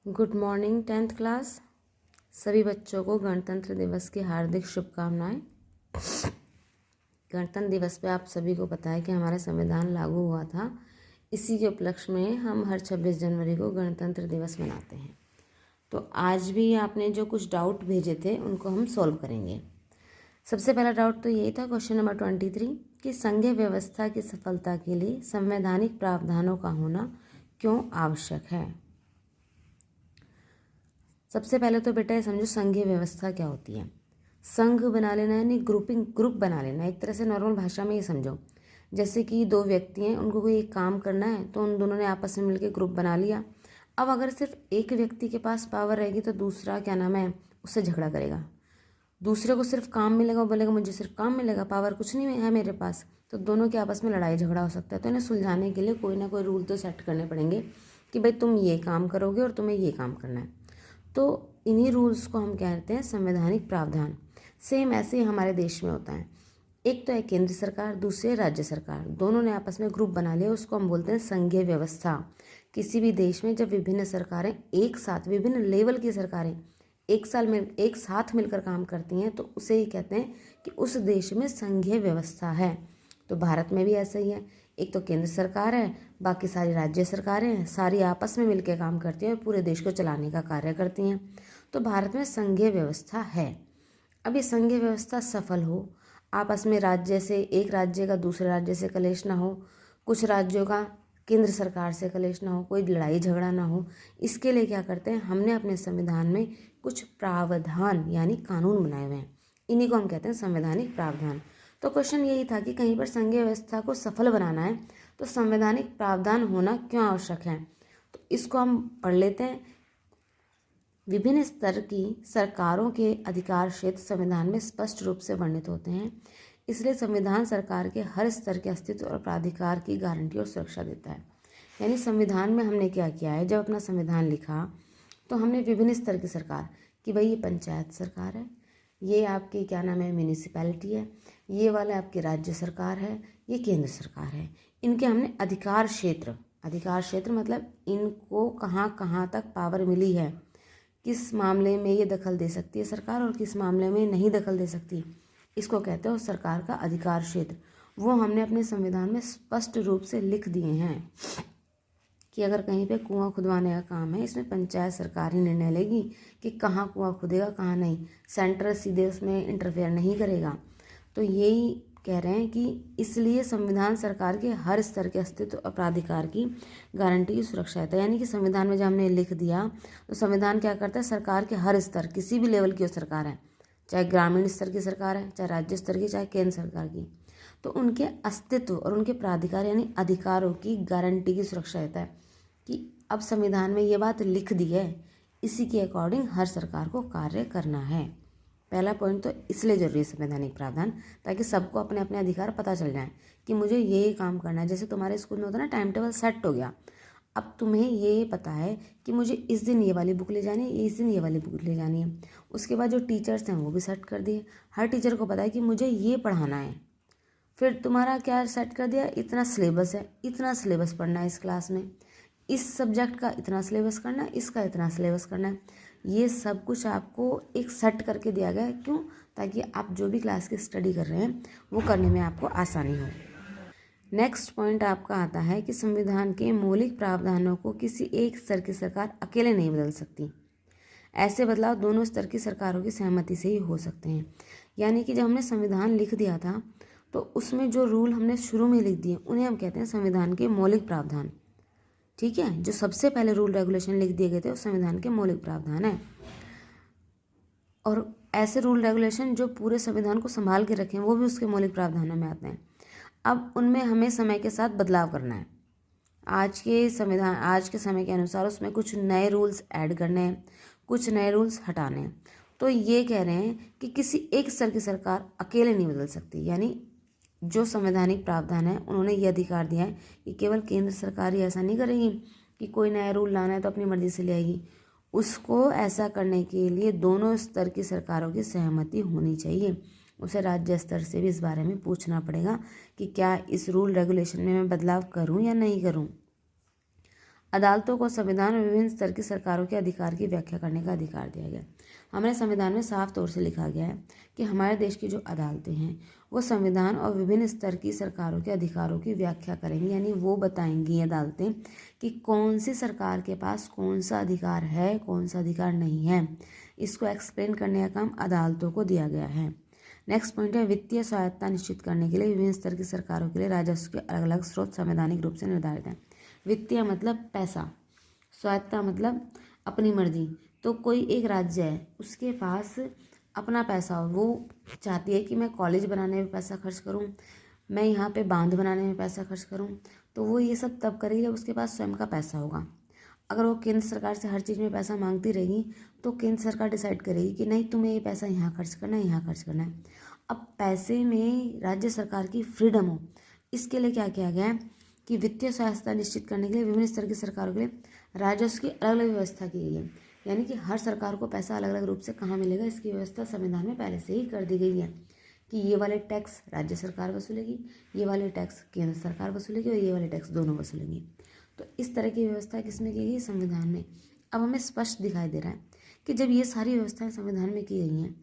Good morning 10th class. सभी बच्चों को गणतंत्र दिवस की हार्दिक शुभकामनाएं। गणतंत्र दिवस पे आप सभी को पता है कि हमारा संविधान लागू हुआ था। इसी के उपलक्ष्य में हम हर 26 जनवरी को गणतंत्र दिवस मनाते हैं। तो आज भी आपने जो कुछ डाउट भेजे थे उनको हम सॉल्व करेंगे। सबसे पहला डाउट तो यही था, क्वेश्चन नंबर 23, कि संघीय व्यवस्था की सफलता के लिए संवैधानिक प्रावधानों का होना क्यों आवश्यक है। सबसे पहले तो बेटा ये समझो संघीय व्यवस्था क्या होती है। संघ बना लेना यानी ग्रुप बना लेना। एक तरह से नॉर्मल भाषा में ये समझो, जैसे कि दो व्यक्ति हैं, उनको कोई एक काम करना है तो उन दोनों ने आपस में मिलकर ग्रुप बना लिया। अब अगर सिर्फ एक व्यक्ति के पास पावर रहेगी तो दूसरा क्या नाम है उससे झगड़ा करेगा। दूसरे को सिर्फ काम मिलेगा, वो बोलेगा मुझे सिर्फ काम मिलेगा, पावर कुछ नहीं है मेरे पास, तो दोनों के आपस में लड़ाई झगड़ा हो सकता है। तो इन्हें सुलझाने के लिए कोई ना कोई रूल तो सेट करने पड़ेंगे कि भाई तुम ये काम करोगे और तुम्हें ये काम करना है। तो इन्हीं रूल्स को हम कहते हैं संवैधानिक प्रावधान। सेम ऐसे ही हमारे देश में होता है। एक तो है केंद्र सरकार, दूसरे राज्य सरकार, दोनों ने आपस में ग्रुप बना लिया, उसको हम बोलते हैं संघीय व्यवस्था। किसी भी देश में जब विभिन्न सरकारें एक साथ, विभिन्न लेवल की सरकारें एक साथ मिलकर काम करती हैं तो उसे ही कहते हैं कि उस देश में संघीय व्यवस्था है। तो भारत में भी ऐसा ही है। एक तो केंद्र सरकार है, बाकी सारी राज्य सरकारें हैं, सारी आपस में मिलकर काम करती हैं और पूरे देश को चलाने का कार्य करती हैं। तो भारत में संघीय व्यवस्था है। अब ये संघीय व्यवस्था सफल हो, आपस में राज्य से, एक राज्य का दूसरे राज्य से कलेश ना हो, कुछ राज्यों का केंद्र सरकार से कलेश ना हो, कोई लड़ाई झगड़ा ना हो, इसके लिए क्या करते हैं, हमने अपने संविधान में कुछ प्रावधान यानी कानून बनाए हुए हैं। इन्हीं को हम कहते हैं संवैधानिक प्रावधान। तो क्वेश्चन यही था कि कहीं पर संघीय व्यवस्था को सफल बनाना है तो संवैधानिक प्रावधान होना क्यों आवश्यक है। तो इसको हम पढ़ लेते हैं। विभिन्न स्तर की सरकारों के अधिकार क्षेत्र संविधान में स्पष्ट रूप से वर्णित होते हैं, इसलिए संविधान सरकार के हर स्तर के अस्तित्व और प्राधिकार की गारंटी और सुरक्षा देता है। यानी संविधान में हमने क्या किया है, जब अपना संविधान लिखा तो हमने विभिन्न स्तर की सरकार कि भाई ये पंचायत सरकार है, ये आपकी क्या नाम है म्यूनिसिपैलिटी है, ये वाला आपकी राज्य सरकार है, ये केंद्र सरकार है, इनके हमने अधिकार क्षेत्र मतलब इनको कहाँ कहाँ तक पावर मिली है, किस मामले में ये दखल दे सकती है सरकार और किस मामले में नहीं दखल दे सकती, इसको कहते हैं उस सरकार का अधिकार क्षेत्र। वो हमने अपने संविधान में स्पष्ट रूप से लिख दिए हैं कि अगर कहीं पे कुआं खुदवाने का काम है, इसमें पंचायत सरकार ही निर्णय लेगी कि कहाँ कुआं खुदेगा कहाँ नहीं, सेंटर सीधे उसमें इंटरफेयर नहीं करेगा। तो यही कह रहे हैं कि इसलिए संविधान सरकार के हर स्तर के अस्तित्व और प्राधिकार की गारंटी की सुरक्षा देता है। यानी कि संविधान में जब हमने लिख दिया तो संविधान क्या करता है, सरकार के हर स्तर, किसी भी लेवल की सरकार है, चाहे ग्रामीण स्तर की सरकार है, चाहे राज्य स्तर की, चाहे केंद्र सरकार की, तो उनके अस्तित्व और उनके प्राधिकार यानी अधिकारों की गारंटी की सुरक्षा देता है कि अब संविधान में ये बात लिख दी है, इसी के अकॉर्डिंग हर सरकार को कार्य करना है। पहला पॉइंट तो इसलिए जरूरी है संवैधानिक प्रावधान, ताकि सबको अपने अपने अधिकार पता चल जाए कि मुझे ये काम करना है। जैसे तुम्हारे स्कूल में होता है ना, टाइम टेबल सेट हो गया, अब तुम्हें ये पता है कि मुझे इस दिन ये वाली बुक ले जानी है, इस दिन ये वाली बुक ले जानी है। उसके बाद जो टीचर्स हैं वो भी सेट कर दिए, हर टीचर को पता है कि मुझे ये पढ़ाना है। फिर तुम्हारा क्या सेट कर दिया, इतना सिलेबस है, इतना सिलेबस पढ़ना है इस क्लास में, इस सब्जेक्ट का इतना सिलेबस करना है, इसका इतना सिलेबस करना है। ये सब कुछ आपको एक सेट करके दिया गया है। क्यों? ताकि आप जो भी क्लास की स्टडी कर रहे हैं वो करने में आपको आसानी हो। नेक्स्ट पॉइंट आपका आता है कि संविधान के मौलिक प्रावधानों को किसी एक स्तर की सरकार अकेले नहीं बदल सकती। ऐसे बदलाव दोनों स्तर की सरकारों की सहमति से ही हो सकते हैं। यानी कि जब हमने संविधान लिख दिया था तो उसमें जो रूल हमने शुरू में लिख दिए उन्हें हम कहते हैं संविधान के मौलिक प्रावधान। ठीक है, जो सबसे पहले रूल रेगुलेशन लिख दिए गए थे वो संविधान के मौलिक प्रावधान है। और ऐसे रूल रेगुलेशन जो पूरे संविधान को संभाल के रखें वो भी उसके मौलिक प्रावधानों में आते हैं। अब उनमें हमें समय के साथ बदलाव करना है। आज के समय के अनुसार उसमें कुछ नए रूल्स ऐड करने हैं, कुछ नए रूल्स हटाने हैं। तो ये कह रहे हैं कि किसी एक स्तर की सरकार अकेले नहीं बदल सकती। यानी जो संवैधानिक प्रावधान है उन्होंने ये अधिकार दिया है कि केवल केंद्र सरकार ही ऐसा नहीं करेगी कि कोई नया रूल लाना है तो अपनी मर्जी से ले आएगी। उसको ऐसा करने के लिए दोनों स्तर की सरकारों की सहमति होनी चाहिए। उसे राज्य स्तर से भी इस बारे में पूछना पड़ेगा कि क्या इस रूल रेगुलेशन में मैं बदलाव करूं या नहीं करूं। अदालतों को संविधान और विभिन्न स्तर की सरकारों के अधिकार की व्याख्या करने का अधिकार दिया गया। हमारे संविधान में साफ तौर से लिखा गया है कि हमारे देश की जो अदालतें हैं वो संविधान और विभिन्न स्तर की सरकारों के अधिकारों की व्याख्या करेंगी, यानी वो बताएंगी अदालतें कि कौन सी सरकार के पास कौन सा अधिकार है, कौन सा अधिकार नहीं है। इसको एक्सप्लेन करने का काम अदालतों को दिया गया है। नेक्स्ट पॉइंट है, वित्तीय स्वायत्तता निश्चित करने के लिए विभिन्न स्तर की सरकारों के लिए राजस्व के अलग अलग स्रोत संवैधानिक रूप से निर्धारित हैं। वित्तीय मतलब पैसा, स्वायत्तता मतलब अपनी मर्जी। तो कोई एक राज्य है, उसके पास अपना पैसा हो, वो चाहती है कि मैं कॉलेज बनाने में पैसा खर्च करूं, मैं यहाँ पे बांध बनाने में पैसा खर्च करूं, तो वो ये सब तब करेगी जब उसके पास स्वयं का पैसा होगा। अगर वो केंद्र सरकार से हर चीज़ में पैसा मांगती रहेगी तो केंद्र सरकार डिसाइड करेगी कि नहीं, तुम्हें ये पैसा यहाँ खर्च करना है, यहाँ खर्च करना है। अब पैसे में राज्य सरकार की फ्रीडम हो, इसके लिए क्या किया गया है कि वित्तीय स्वायत्तता निश्चित करने के लिए विभिन्न स्तर की सरकारों के लिए राजस्व की अलग अलग व्यवस्था की गई है। यानी कि हर सरकार को पैसा अलग अलग रूप से कहाँ मिलेगा, इसकी व्यवस्था संविधान में पहले से ही कर दी गई है कि ये वाले टैक्स राज्य सरकार वसूलेगी, ये वाले टैक्स केंद्र सरकार वसूलेगी और ये वाले टैक्स दोनों वसूलेंगी। तो इस तरह की व्यवस्था किसमें की गई, संविधान में। अब हमें स्पष्ट दिखाई दे रहा है कि जब ये सारी व्यवस्थाएं संविधान में की गई हैं,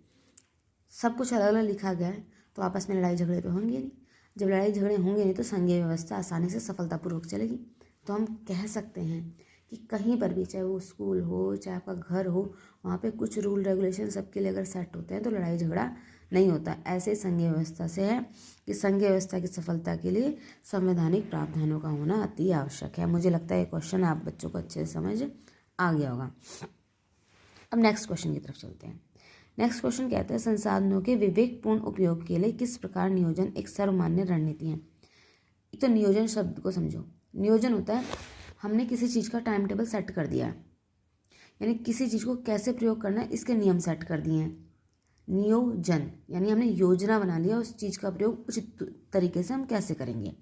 सब कुछ अलग अलग लिखा गया है, तो आपस में लड़ाई झगड़े तो होंगे नहीं। जब लड़ाई झगड़े होंगे नहीं तो संघीय व्यवस्था आसानी से सफलतापूर्वक चलेगी। तो हम कह सकते हैं कि कहीं पर भी, चाहे वो स्कूल हो, चाहे आपका घर हो, वहाँ पे कुछ रूल रेगुलेशन सबके लिए अगर सेट होते हैं तो लड़ाई झगड़ा नहीं होता। ऐसे संघीय व्यवस्था से है कि संघीय व्यवस्था की सफलता के लिए संवैधानिक प्रावधानों का होना अति आवश्यक है। मुझे लगता है ये क्वेश्चन आप बच्चों को अच्छे से समझ आ गया होगा। अब नेक्स्ट क्वेश्चन की तरफ चलते हैं। नेक्स्ट क्वेश्चन कहते हैं, संसाधनों के विवेकपूर्ण उपयोग के लिए किस प्रकार नियोजन एक सर्वमान्य रणनीति है। तो नियोजन शब्द को समझो। नियोजन होता है हमने किसी चीज़ का टाइम टेबल सेट कर दिया है, यानी किसी चीज़ को कैसे प्रयोग करना है इसके नियम सेट कर दिए हैं। नियोजन यानी हमने योजना बना लिया, उस चीज़ का प्रयोग उचित तरीके से हम कैसे करेंगे।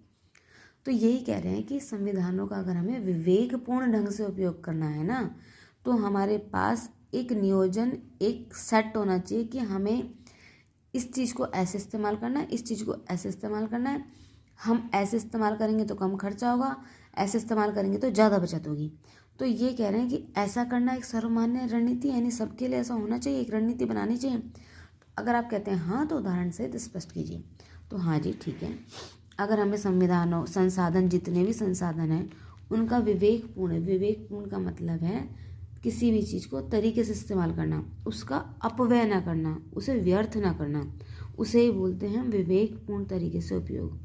तो यही कह रहे हैं कि संविधानों का अगर हमें विवेकपूर्ण ढंग से उपयोग करना है ना, तो हमारे पास एक नियोजन, एक सेट होना चाहिए कि हमें इस चीज़ को ऐसे इस्तेमाल करना है, इस चीज़ को ऐसे इस्तेमाल करना है। हम ऐसे इस्तेमाल करेंगे तो कम खर्चा होगा, ऐसे इस्तेमाल करेंगे तो ज़्यादा बचत होगी। तो ये कह रहे हैं कि ऐसा करना एक सर्वमान्य रणनीति, यानी सबके लिए ऐसा होना चाहिए, एक रणनीति बनानी चाहिए। अगर आप कहते हैं हाँ, तो उदाहरण से स्पष्ट कीजिए। तो हाँ जी, ठीक है। अगर हमें संविधानों, संसाधन, जितने भी संसाधन हैं उनका विवेकपूर्ण का मतलब है किसी भी चीज़ को तरीके से इस्तेमाल करना, उसका अपव्यय ना करना, उसे व्यर्थ ना करना, उसे ही बोलते हैं विवेकपूर्ण तरीके से उपयोग।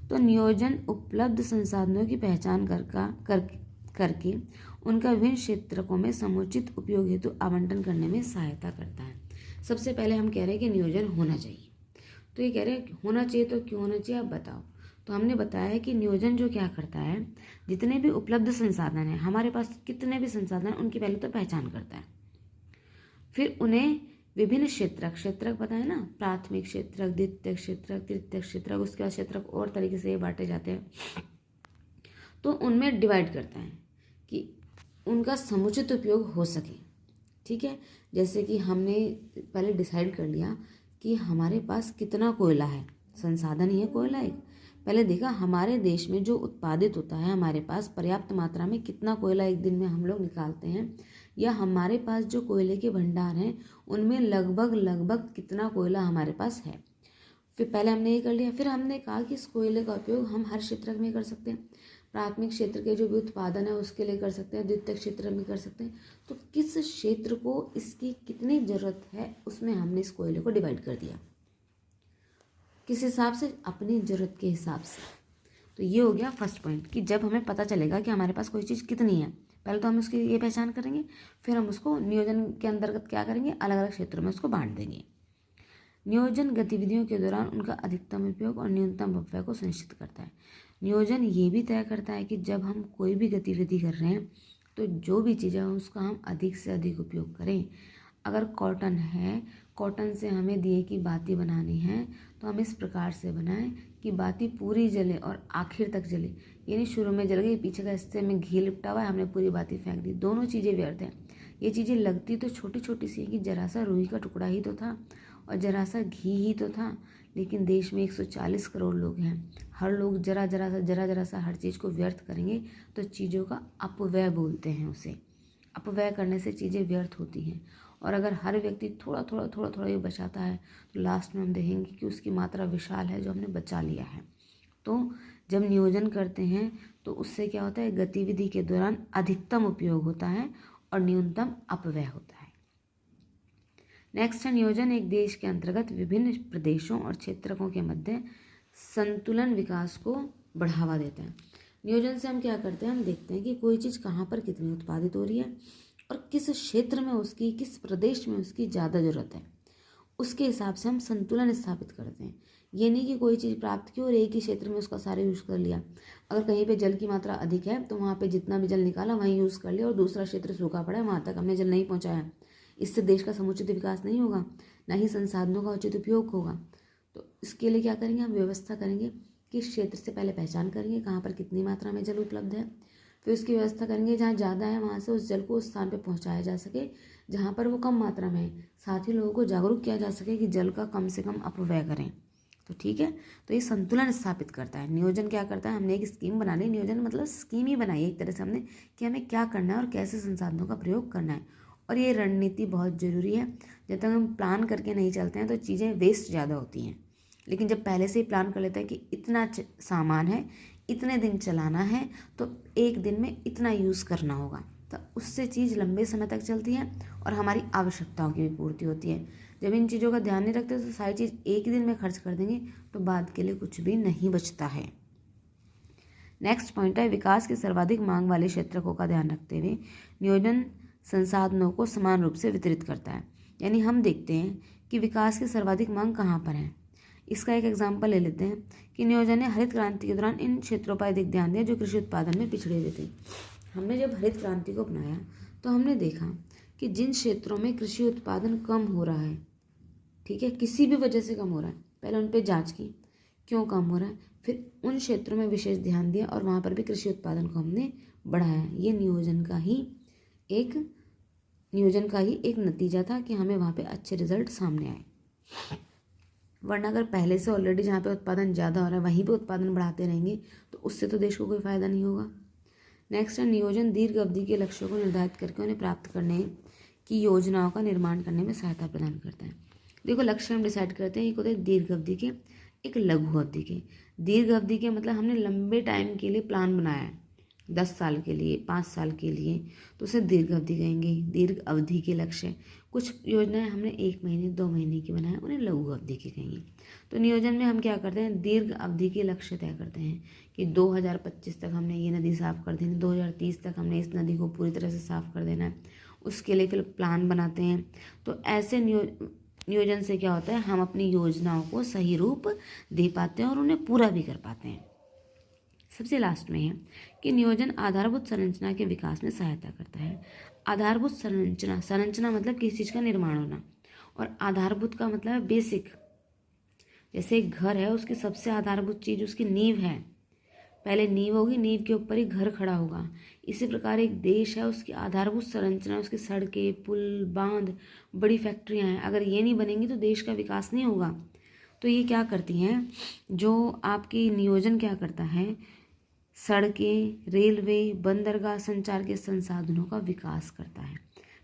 तो नियोजन उपलब्ध संसाधनों की पहचान करके उनका विभिन्न क्षेत्रकों में समुचित उपयोग हेतु आवंटन करने में सहायता करता है। सबसे पहले हम कह रहे हैं कि नियोजन होना चाहिए। तो ये कह रहे हैं होना चाहिए, तो क्यों होना चाहिए आप बताओ। तो हमने बताया है कि नियोजन जो क्या करता है, जितने भी उपलब्ध संसाधन हैं, हमारे पास कितने भी संसाधन हैं, उनकी पहले तो पहचान करता है। फिर उन्हें विभिन्न क्षेत्रक पता है ना, प्राथमिक क्षेत्रक, द्वितीयक क्षेत्रक, तृतीयक क्षेत्रक, उसके बाद क्षेत्रक और तरीके से ये बांटे जाते हैं। तो उनमें डिवाइड करता है कि उनका समुचित उपयोग हो सके। ठीक है, जैसे कि हमने पहले डिसाइड कर लिया कि हमारे पास कितना कोयला है, संसाधन ही है कोयला एक। पहले देखा हमारे देश में जो उत्पादित होता है, हमारे पास पर्याप्त मात्रा में कितना कोयला एक दिन में हम लोग निकालते हैं, या हमारे पास जो कोयले के भंडार हैं उनमें लगभग कितना कोयला हमारे पास है। फिर पहले हमने ये कर लिया। फिर हमने कहा कि इस कोयले का उपयोग हम हर क्षेत्र में कर सकते हैं। प्राथमिक क्षेत्र के जो भी उत्पादन है उसके लिए कर सकते हैं, द्वितीय क्षेत्र में कर सकते हैं। तो किस क्षेत्र को इसकी कितनी ज़रूरत है उसमें हमने इस कोयले को डिवाइड कर दिया, किस हिसाब से, अपनी ज़रूरत के हिसाब से। तो ये हो गया फर्स्ट पॉइंट कि जब हमें पता चलेगा कि हमारे पास कोई चीज़ कितनी है, पहले तो हम उसकी ये पहचान करेंगे, फिर हम उसको नियोजन के अंतर्गत क्या करेंगे, अलग अलग क्षेत्रों में उसको बांट देंगे। नियोजन गतिविधियों के दौरान उनका अधिकतम उपयोग और न्यूनतम अपव्यय को सुनिश्चित करता है। नियोजन ये भी तय करता है कि जब हम कोई भी गतिविधि कर रहे हैं तो जो भी चीज़ें हैं उसका हम अधिक से अधिक उपयोग करें। अगर कॉटन है, कॉटन से हमें दिए की बाती बनानी है तो हम इस प्रकार से बनाएं कि बाती पूरी जले और आखिर तक जले, यानी शुरू में जल गई, पीछे का हिस्से में घी लिपटा हुआ है, हमने पूरी बाती फेंक दी, दोनों चीज़ें व्यर्थ हैं। ये चीज़ें लगती तो छोटी छोटी सी कि जरा सा रुई का टुकड़ा ही तो था, और जरा सा घी ही तो था, लेकिन देश में 140 करोड़ लोग हैं। हर लोग जरा जरा सा हर चीज़ को व्यर्थ करेंगे तो चीज़ों का अपव्यय बोलते हैं उसे। अपव्यय करने से चीज़ें व्यर्थ होती हैं। और अगर हर व्यक्ति थोड़ा ही बचाता है तो लास्ट में हम देखेंगे कि उसकी मात्रा विशाल है जो हमने बचा लिया है। तो जब नियोजन करते हैं तो उससे क्या होता है, गतिविधि के दौरान अधिकतम उपयोग होता है और न्यूनतम अपव्यय होता है। नेक्स्ट है नियोजन एक देश के अंतर्गत विभिन्न प्रदेशों और क्षेत्रकों के मध्य संतुलन विकास को बढ़ावा देता है। नियोजन से हम क्या करते हैं, हम देखते हैं कि कोई चीज़ कहाँ पर कितनी उत्पादित हो रही है और किस क्षेत्र में उसकी, किस प्रदेश में उसकी ज़्यादा ज़रूरत है, उसके हिसाब से हम संतुलन स्थापित करते हैं। ये नहीं कि कोई चीज़ प्राप्त की और एक ही क्षेत्र में उसका सारा यूज़ कर लिया। अगर कहीं पे जल की मात्रा अधिक है तो वहाँ पे जितना भी जल निकाला वहीं यूज़ कर लिया और दूसरा क्षेत्र सूखा पड़ा है, वहाँ तक हमने जल नहीं पहुँचाया। इससे देश का समुचित विकास नहीं होगा, ना ही संसाधनों का उचित उपयोग होगा। तो इसके लिए क्या करेंगे, हम व्यवस्था करेंगे कि इस क्षेत्र से पहले पहचान करेंगे कहाँ पर कितनी मात्रा में जल उपलब्ध है, फिर उसकी व्यवस्था करेंगे जहाँ ज़्यादा है वहाँ से उस जल को उस स्थान पर पहुँचाया जा सके जहाँ पर वो कम मात्रा में है। साथ ही लोगों को जागरूक किया जा सके कि जल का कम से कम अपव्यय करें। तो ठीक है, तो ये संतुलन स्थापित करता है। नियोजन क्या करता है, हमने एक स्कीम बना ली, नियोजन मतलब स्कीम ही बनाई एक तरह से हमने कि हमें क्या करना है और कैसे संसाधनों का प्रयोग करना है। और ये रणनीति बहुत ज़रूरी है। जब तक हम प्लान करके नहीं चलते हैं तो चीज़ें वेस्ट ज़्यादा होती हैं, लेकिन जब पहले से ही प्लान कर लेते हैं कि इतना सामान है, इतने दिन चलाना है, तो एक दिन में इतना यूज़ करना होगा, तो उससे चीज़ लंबे समय तक चलती है और हमारी आवश्यकताओं की भी पूर्ति होती है। जब इन चीज़ों का ध्यान नहीं रखते तो सारी चीज़ एक ही दिन में खर्च कर देंगे तो बाद के लिए कुछ भी नहीं बचता है। नेक्स्ट पॉइंट है विकास की सर्वाधिक मांग वाले क्षेत्रकों का ध्यान रखते हुए नियोजन संसाधनों को समान रूप से वितरित करता है। यानी हम देखते हैं कि विकास की सर्वाधिक मांग कहाँ पर है। इसका एक एग्जाम्पल ले लेते हैं कि नियोजन ने हरित क्रांति के दौरान इन क्षेत्रों पर अधिक ध्यान दिया जो कृषि उत्पादन में पिछड़े हुए थे। हमने जब हरित क्रांति को अपनाया तो हमने देखा कि जिन क्षेत्रों में कृषि उत्पादन कम हो रहा है, ठीक है, किसी भी वजह से कम हो रहा है, पहले उन पर जांच की क्यों कम हो रहा है, फिर उन क्षेत्रों में विशेष ध्यान दिया और वहाँ पर भी कृषि उत्पादन को हमने बढ़ाया। ये नियोजन का ही एक नतीजा था कि हमें वहाँ पे अच्छे रिजल्ट सामने आए। वरना अगर पहले से ऑलरेडी जहाँ पे उत्पादन ज़्यादा हो रहा है वहीं पे उत्पादन बढ़ाते रहेंगे तो उससे तो देश को कोई फ़ायदा नहीं होगा। नेक्स्ट है नियोजन दीर्घ अवधि के लक्ष्यों को निर्धारित करके उन्हें प्राप्त करने की योजनाओं का निर्माण करने में सहायता प्रदान करता है। देखो, लक्ष्य हम डिसाइड करते हैं, एक होते हैं दीर्घ अवधि के, एक लघु अवधि के। दीर्घ अवधि के मतलब हमने लंबे टाइम के लिए प्लान बनाया है, 10 साल के लिए, 5 साल के लिए, तो उसे दीर्घ अवधि कहेंगे। दीर्घ अवधि के लक्ष्य, कुछ योजनाएं हमने 1 महीने 2 महीने की बनाए, उन्हें लघु अवधि के कहेंगे। तो नियोजन में हम क्या करते हैं, दीर्घ अवधि के लक्ष्य तय करते हैं कि 2025 तक हमने ये नदी साफ़ कर देनी, 2030 तक हमने इस नदी को पूरी तरह से साफ़ कर देना है, उसके लिए फिर प्लान बनाते हैं। तो ऐसे नियोजन से क्या होता है, हम अपनी योजनाओं को सही रूप दे पाते हैं और उन्हें पूरा भी कर पाते हैं। सबसे लास्ट में है कि नियोजन आधारभूत संरचना के विकास में सहायता करता है। आधारभूत संरचना मतलब किसी चीज़ का निर्माण होना, और आधारभूत का मतलब है बेसिक। जैसे एक घर है, उसकी सबसे आधारभूत चीज़ उसकी नींव है, पहले नींव होगी, नींव के ऊपर ही घर खड़ा होगा। इसी प्रकार एक देश है, उसकी आधारभूत संरचना, उसकी सड़कें, पुल, बांध, बड़ी फैक्ट्रियाँ हैं, अगर ये नहीं बनेंगी तो देश का विकास नहीं होगा। तो ये क्या करती हैं, जो आपकी नियोजन क्या करता है, सड़कें, रेलवे, बंदरगाह, संचार के संसाधनों का विकास करता है,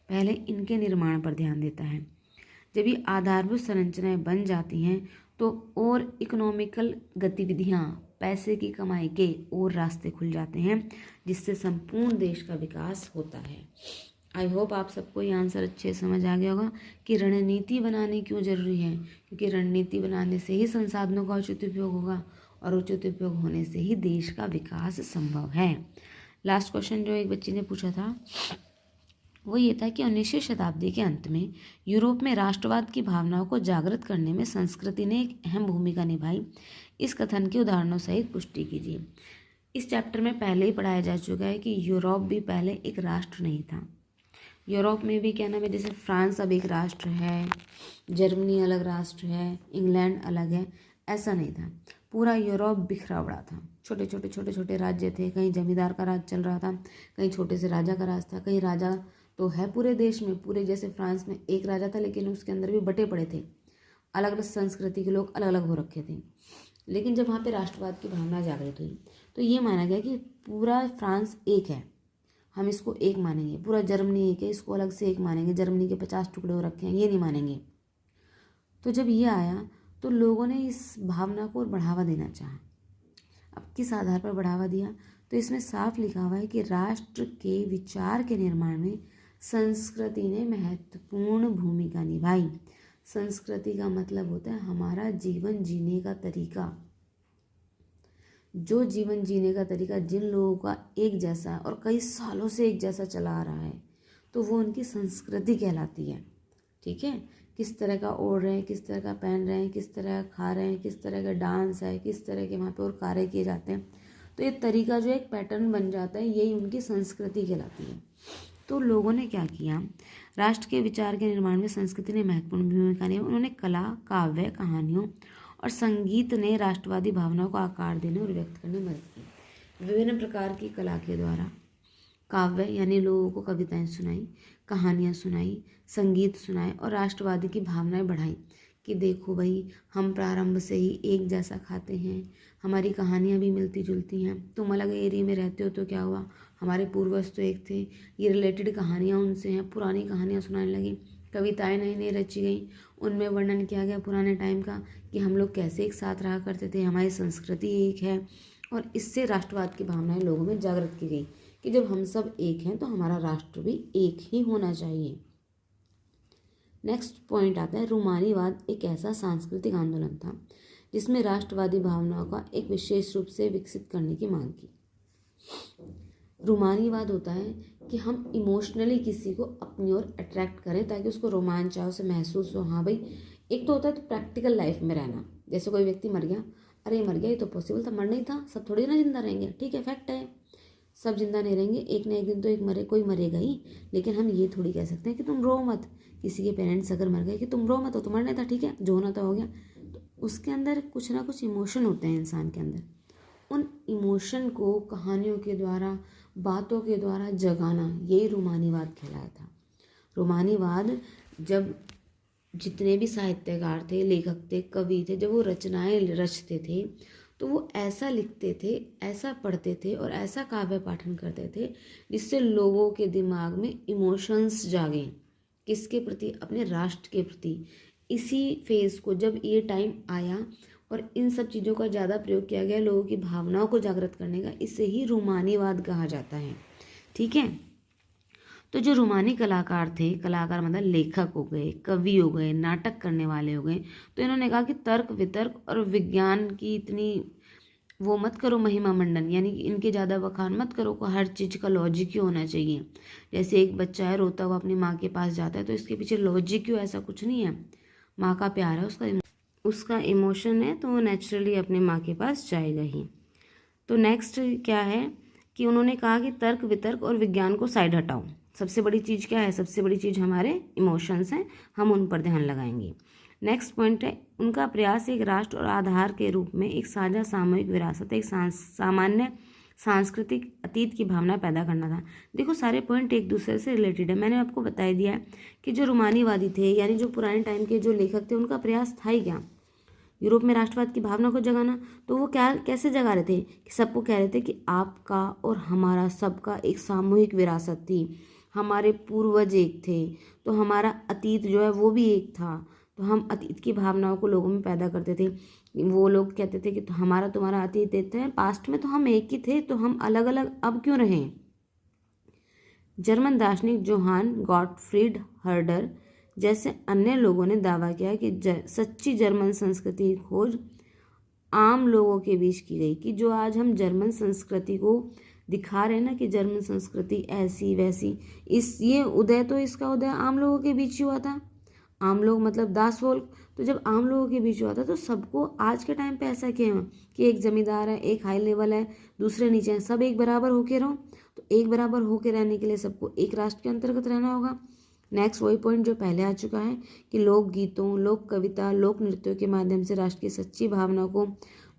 पहले इनके निर्माण पर ध्यान देता है। जब ये आधारभूत संरचनाएं बन जाती हैं तो और इकोनॉमिकल गतिविधियाँ, पैसे की कमाई के और रास्ते खुल जाते हैं, जिससे संपूर्ण देश का विकास होता है। आई होप आप सबको ये आंसर अच्छे समझ आ गया होगा कि रणनीति बनानी क्यों ज़रूरी है, क्योंकि रणनीति बनाने से ही संसाधनों का उचित उपयोग होगा और उचित उपयोग होने से ही देश का विकास संभव है। लास्ट क्वेश्चन जो एक बच्चे ने पूछा था वो ये था कि 19वीं शताब्दी के अंत में यूरोप में राष्ट्रवाद की भावनाओं को जागृत करने में संस्कृति ने एक अहम भूमिका निभाई। इस कथन के उदाहरणों सहित पुष्टि कीजिए। इस चैप्टर में पहले ही पढ़ाया जा चुका है कि यूरोप भी पहले एक राष्ट्र नहीं था। यूरोप में भी क्या नाम है, जैसे फ्रांस अब एक राष्ट्र है, जर्मनी अलग राष्ट्र है, इंग्लैंड अलग है, ऐसा नहीं था। पूरा यूरोप बिखरा पड़ा था, छोटे छोटे राज्य थे, कहीं जमींदार का राज चल रहा था, कहीं छोटे से राजा का राज था, कहीं राजा तो है पूरे देश में, पूरे जैसे फ्रांस में एक राजा था लेकिन उसके अंदर भी बटे पड़े थे, अलग अलग संस्कृति के लोग अलग अलग हो रखे थे। लेकिन जब वहाँ पे राष्ट्रवाद की भावना जागृत हुई तो ये माना गया कि पूरा फ्रांस एक है, हम इसको एक मानेंगे। पूरा जर्मनी एक है, इसको अलग से एक मानेंगे। जर्मनी के 50 टुकड़े हो रखे हैं, ये नहीं मानेंगे। तो जब ये आया तो लोगों ने इस भावना को और बढ़ावा देना चाहा। अब किस आधार पर बढ़ावा दिया? तो इसमें साफ लिखा हुआ है कि राष्ट्र के विचार के निर्माण में संस्कृति ने महत्वपूर्ण भूमिका निभाई। संस्कृति का मतलब होता है हमारा जीवन जीने का तरीका। जो जीवन जीने का तरीका जिन लोगों का एक जैसा और कई सालों से एक जैसा चला आ रहा है तो वो उनकी संस्कृति कहलाती है। ठीक है, किस तरह का ओढ़ रहे हैं, किस तरह का पहन रहे हैं, किस तरह खा रहे हैं, किस तरह का डांस है, किस तरह के वहाँ पे और कार्य किए जाते हैं, तो ये तरीका जो एक पैटर्न बन जाता है, यही उनकी संस्कृति कहलाती है। तो लोगों ने क्या किया, राष्ट्र के विचार के निर्माण में संस्कृति ने महत्वपूर्ण भूमिका निभाई। उन्होंने कला, काव्य, कहानियों और संगीत ने राष्ट्रवादी भावनाओं को आकार देने और व्यक्त करने में मदद की। विभिन्न प्रकार की कला के द्वारा काव्य यानी लोगों को कविताएं सुनाई, कहानियाँ सुनाई, संगीत सुनाए और राष्ट्रवादी की भावनाएं बढ़ाई कि देखो भाई, हम प्रारंभ से ही एक जैसा खाते हैं, हमारी कहानियाँ भी मिलती जुलती हैं। तुम अलग एरिया में रहते हो तो क्या हुआ, हमारे पूर्वज तो एक थे, ये रिलेटेड कहानियाँ उनसे हैं। पुरानी कहानियाँ सुनाने लगी, कविताएं नई नई रची गई, उनमें वर्णन किया गया पुराने टाइम का कि हम लोग कैसे एक साथ रहा करते थे, हमारी संस्कृति एक है। और इससे राष्ट्रवाद की भावनाएं लोगों में जागृत की गई कि जब हम सब एक हैं तो हमारा राष्ट्र भी एक ही होना चाहिए। नेक्स्ट पॉइंट आता है, रूमानीवाद एक ऐसा सांस्कृतिक आंदोलन था जिसमें राष्ट्रवादी भावनाओं का एक विशेष रूप से विकसित करने की मांग की। रूमानीवाद होता है कि हम इमोशनली किसी को अपनी ओर अट्रैक्ट करें ताकि उसको रोमांच आए, उसे महसूस हो, हाँ भाई। एक तो होता है तो प्रैक्टिकल लाइफ में रहना, जैसे कोई व्यक्ति मर गया, अरे मर गया, ये तो पॉसिबल था, मरना ही था, सब थोड़ी ना जिंदा रहेंगे, ठीक है, फैक्ट है, सब जिंदा नहीं रहेंगे, एक न एक दिन तो एक कोई मरेगा ही। लेकिन हम ये थोड़ी कह सकते हैं कि तुम रो मत। किसी के पेरेंट्स अगर मर गए कि तुम रो मत, तो मरना था, ठीक है, जो होना था हो गया। तो उसके अंदर कुछ ना कुछ इमोशन होते हैं इंसान के अंदर, उन इमोशन को कहानियों के द्वारा, बातों के द्वारा जगाना, यही रूमानीवाद कहलाया था। रूमानीवाद जब जितने भी साहित्यकार थे, लेखक थे, कवि थे, जब वो रचनाएं रचते थे तो वो ऐसा लिखते थे, ऐसा पढ़ते थे और ऐसा काव्य पाठन करते थे जिससे लोगों के दिमाग में इमोशंस जागें। किसके प्रति? अपने राष्ट्र के प्रति। इसी फेज़ को जब ये टाइम आया और इन सब चीज़ों का ज़्यादा प्रयोग किया गया लोगों की भावनाओं को जागृत करने का, इसे ही रूमानीवाद कहा जाता है। ठीक है, तो जो रूमानी कलाकार थे, कलाकार मतलब लेखक हो गए, कवि हो गए, नाटक करने वाले हो गए, तो इन्होंने कहा कि तर्क वितर्क और विज्ञान की इतनी वो मत करो महिमा मंडन, यानी कि इनके ज़्यादा बखान मत करो, को हर चीज़ का लॉजिक क्यों होना चाहिए। जैसे एक बच्चा है रोता हुआ अपनी माँ के पास जाता है तो इसके पीछे लॉजिक क्यों, ऐसा कुछ नहीं है। माँ का प्यार है, उसका इमोशन है, तो वो नेचुरली अपने माँ के पास जाएगा ही। तो नेक्स्ट क्या है कि उन्होंने कहा कि तर्क वितर्क और विज्ञान को साइड हटाओ। सबसे बड़ी चीज़ क्या है? सबसे बड़ी चीज़ हमारे इमोशंस हैं, हम उन पर ध्यान लगाएंगे। नेक्स्ट पॉइंट है, उनका प्रयास एक राष्ट्र और आधार के रूप में एक साझा सामूहिक विरासत, एक सामान्य सांस्कृतिक अतीत की भावना पैदा करना था। देखो सारे पॉइंट एक दूसरे से रिलेटेड है। मैंने आपको बता दिया है कि जो रूमानीवादी थे यानी जो पुराने टाइम के जो लेखक थे, उनका प्रयास था ही क्या, यूरोप में राष्ट्रवाद की भावना को जगाना। तो वो क्या कैसे जगा रहे थे कि सबको कह रहे थे कि आपका और हमारा सबका एक सामूहिक विरासत थी, हमारे पूर्वज एक थे, तो हमारा अतीत जो है वो भी एक था। तो हम अतीत की भावनाओं को लोगों में पैदा करते थे। वो लोग कहते थे कि तो हमारा तुम्हारा अतीत एक है, पास्ट में तो हम एक ही थे, तो हम अलग अलग अब क्यों रहें। जर्मन दार्शनिक जोहान गॉटफ्रीड हर्डर जैसे अन्य लोगों ने दावा किया कि सच्ची जर्मन संस्कृति की खोज आम लोगों के बीच की गई, कि जो आज हम जर्मन संस्कृति को दिखा रहे हैं ना कि जर्मन संस्कृति ऐसी वैसी, ये उदय तो इसका उदय आम लोगों के बीच ही हुआ था। आम लोग मतलब दास वोल्क। तो जब आम लोगों के बीच हुआ था तो सबको आज के टाइम पे ऐसा क्यों है कि एक जमींदार है, एक हाई लेवल है, दूसरे नीचे हैं, सब एक बराबर होके रहो। तो एक बराबर होके रहने के लिए सबको एक राष्ट्र के अंतर्गत रहना होगा। नेक्स्ट वही पॉइंट जो पहले आ चुका है कि लोक गीतों, लोक कविता, लोक नृत्यों के माध्यम से राष्ट्र की सच्ची भावना को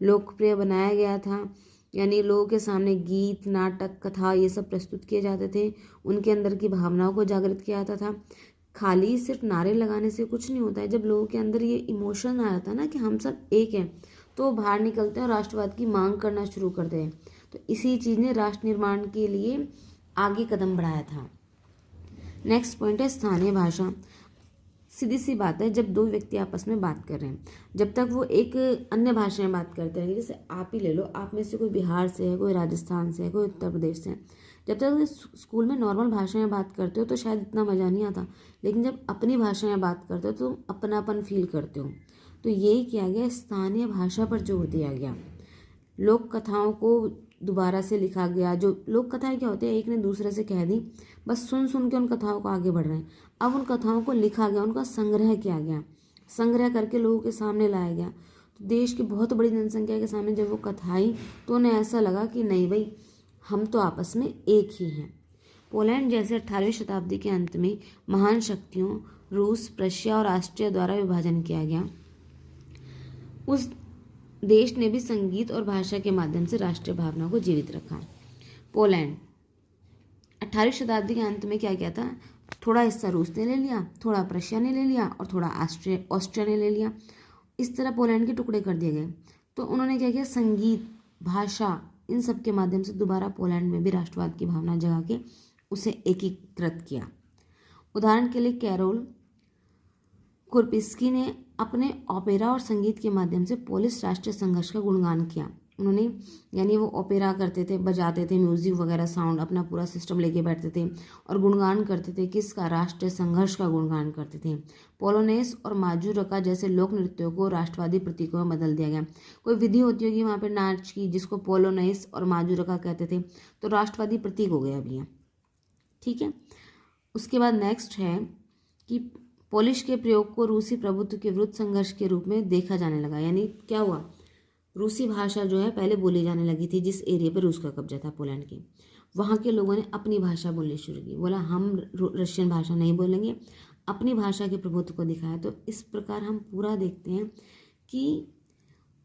लोकप्रिय बनाया गया था। यानी लोगों के सामने गीत, नाटक, कथा ये सब प्रस्तुत किए जाते थे, उनके अंदर की भावनाओं को जागृत किया जाता था। खाली सिर्फ नारे लगाने से कुछ नहीं होता है। जब लोगों के अंदर ये इमोशन आ जाता है ना कि हम सब एक हैं, तो वो बाहर निकलते हैं और राष्ट्रवाद की मांग करना शुरू करते हैं। तो इसी चीज़ ने राष्ट्र निर्माण के लिए आगे कदम बढ़ाया था। नेक्स्ट पॉइंट है स्थानीय भाषा। सीधी सी बात है, जब दो व्यक्ति आपस में बात कर रहे हैं, जब तक वो एक अन्य भाषा में बात करते रहेंगे, जैसे आप ही ले लो, आप में से कोई बिहार से है, कोई राजस्थान से है, कोई उत्तर प्रदेश से है, जब तक स्कूल में नॉर्मल भाषा में बात करते हो तो शायद इतना मज़ा नहीं आता, लेकिन जब अपनी भाषा में बात करते हो तो तुम अपनापन फील करते हो। तो यही किया गया, स्थानीय भाषा पर जोर दिया गया। लोक कथाओं को दोबारा से लिखा गया। जो लोक कथाएं क्या होती है, एक ने दूसरे से कह दी, बस सुन सुन के उन कथाओं को आगे बढ़ रहे हैं। अब उन कथाओं को लिखा गया, उनका संग्रह किया गया, संग्रह करके लोगों के सामने लाया गया। तो देश की बहुत बड़ी जनसंख्या के सामने जब वो कथाई, तो उन्हें ऐसा लगा कि नहीं भाई, हम तो आपस में एक ही हैं। पोलैंड जैसे 18वीं शताब्दी के अंत में महान शक्तियों रूस, प्रशिया और ऑस्ट्रिया द्वारा विभाजन किया गया, उस देश ने भी संगीत और भाषा के माध्यम से राष्ट्रीय भावना को जीवित रखा। पोलैंड 18वीं शताब्दी के अंत में क्या किया था, थोड़ा हिस्सा रूस ने ले लिया, थोड़ा प्रशिया ने ले लिया और थोड़ा ऑस्ट्रिया ने ले लिया। इस तरह पोलैंड के टुकड़े कर दिए गए। तो उन्होंने क्या किया, संगीत, भाषा, इन सब के माध्यम से दोबारा पोलैंड में भी राष्ट्रवाद की भावना जगा के उसे एकीकृत किया। उदाहरण के लिए कैरोल कुर्पिस्की ने अपने ओपेरा और संगीत के माध्यम से पोलिश राष्ट्रीय संघर्ष का गुणगान किया। उन्होंने, यानी वो ओपेरा करते थे, बजाते थे, म्यूजिक वगैरह साउंड अपना पूरा सिस्टम लेके बैठते थे और गुणगान करते थे। किसका? राष्ट्रीय संघर्ष का गुणगान करते थे। पोलोनेस और माजूरका जैसे लोक नृत्यों को राष्ट्रवादी प्रतीकों में बदल दिया गया। कोई विधि होती होगी वहाँ पे नाच की, जिसको पोलोनेस और माजूरका कहते थे, तो राष्ट्रवादी प्रतीक हो गया अभी, ठीक है। उसके बाद नेक्स्ट है कि पोलिश के प्रयोग को रूसी प्रभुत्व के विरुद्ध संघर्ष के रूप में देखा जाने लगा। यानी क्या हुआ, रूसी भाषा जो है पहले बोली जाने लगी थी, जिस एरिया पर रूस का कब्जा था पोलैंड के, वहाँ के लोगों ने अपनी भाषा बोलनी शुरू की। बोला हम रशियन भाषा नहीं बोलेंगे, अपनी भाषा के प्रभुत्व को दिखाया। तो इस प्रकार हम पूरा देखते हैं कि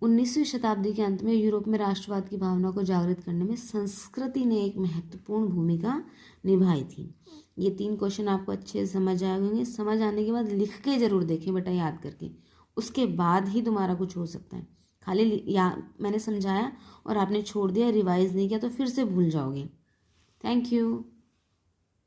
19वीं शताब्दी के अंत में यूरोप में राष्ट्रवाद की भावना को जागृत करने में संस्कृति ने एक महत्वपूर्ण भूमिका निभाई थी। ये 3 क्वेश्चन आपको अच्छे से समझ आए होंगे। समझ आने के बाद लिख के ज़रूर देखें बेटा, याद करके, उसके बाद ही तुम्हारा कुछ हो सकता है। खाली मैंने समझाया और आपने छोड़ दिया, रिवाइज नहीं किया, तो फिर से भूल जाओगे। Thank you.